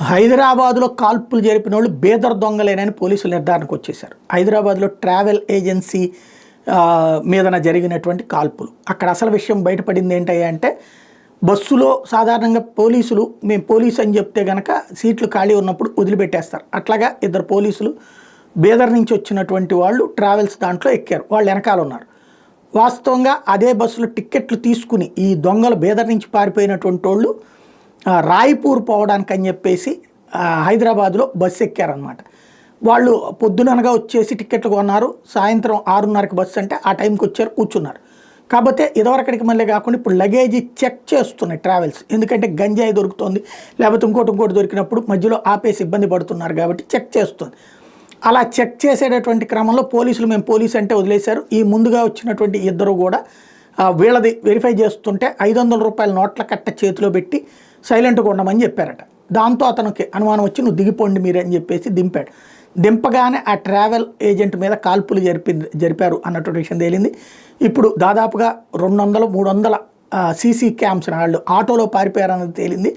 హైదరాబాద్లో కాల్పులు జరిపిన వాళ్ళు బేదర్ దొంగలేనని పోలీసులు నిర్ధారణకు వచ్చేశారు. హైదరాబాద్లో ట్రావెల్ ఏజెన్సీ మీదన జరిగినటువంటి కాల్పులు. అక్కడ అసలు విషయం బయటపడింది ఏంటంటే, బస్సులో సాధారణంగా పోలీసులు మేము పోలీసు అని చెప్తే కనుక సీట్లు ఖాళీ ఉన్నప్పుడు వదిలిపెట్టేస్తారు. అట్లాగా ఇద్దరు పోలీసులు బేదర్ నుంచి వచ్చినటువంటి వాళ్ళు ట్రావెల్స్ దాంట్లో ఎక్కారు. వాళ్ళు వెనకాల ఉన్నారు. వాస్తవంగా అదే బస్సులో టిక్కెట్లు తీసుకుని ఈ దొంగలు బేదర్ నుంచి పారిపోయినటువంటి వాళ్ళు రాయ్పూర్ పోవడానికి అని చెప్పేసి హైదరాబాద్లో బస్సు ఎక్కారనమాట. వాళ్ళు పొద్దుననగా వచ్చేసి టిక్కెట్లు కొన్నారు. సాయంత్రం 6:30కి బస్సు అంటే ఆ టైంకి వచ్చారు, కూర్చున్నారు. కాకపోతే ఇదివరకడికి మళ్ళీ కాకుండా ఇప్పుడు లగేజీ చెక్ చేస్తున్నాయి ట్రావెల్స్. ఎందుకంటే గంజాయి దొరుకుతుంది, లేకపోతే ఇంకోటి దొరికినప్పుడు మధ్యలో ఆపేసి ఇబ్బంది పడుతున్నారు కాబట్టి చెక్ చేస్తుంది. అలా చెక్ చేసేటటువంటి క్రమంలో పోలీసులు మేము పోలీసు అంటే వదిలేశారు. ఈ ముందుగా వచ్చినటువంటి ఇద్దరు కూడా వీళ్ళది వెరిఫై చేస్తుంటే 500 రూపాయల నోట్ల కట్ట చేతిలో పెట్టి సైలెంట్గా ఉండమని చెప్పారట. దాంతో అతనికి అనుమానం వచ్చి నువ్వు దిగిపోండి మీరే అని చెప్పేసి దింపాడు. దింపగానే ఆ ట్రావెల్ ఏజెంట్ మీద కాల్పులు జరిపారు అన్నటువంటి విషయం తేలింది. ఇప్పుడు దాదాపుగా 200-300 సీసీ క్యామ్స్ వాళ్ళు ఆటోలో పారిపోయారన్నది తేలింది.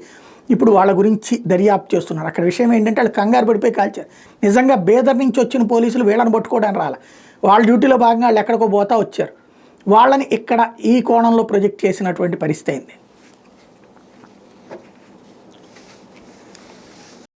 ఇప్పుడు వాళ్ళ గురించి దర్యాప్తు చేస్తున్నారు. అక్కడ విషయం ఏంటంటే వాళ్ళు కంగారు పడిపోయి కాల్చారు. నిజంగా బేదర్ నుంచి వచ్చిన పోలీసులు వీళ్ళని పట్టుకోవడానికి రాలే. వాళ్ళ డ్యూటీలో భాగంగా వాళ్ళు ఎక్కడికో పోతా వచ్చారు. వాళ్ళని ఇక్కడ ఈ కోణంలో ప్రొజెక్ట్ చేసినటువంటి పరిస్థితి అయింది.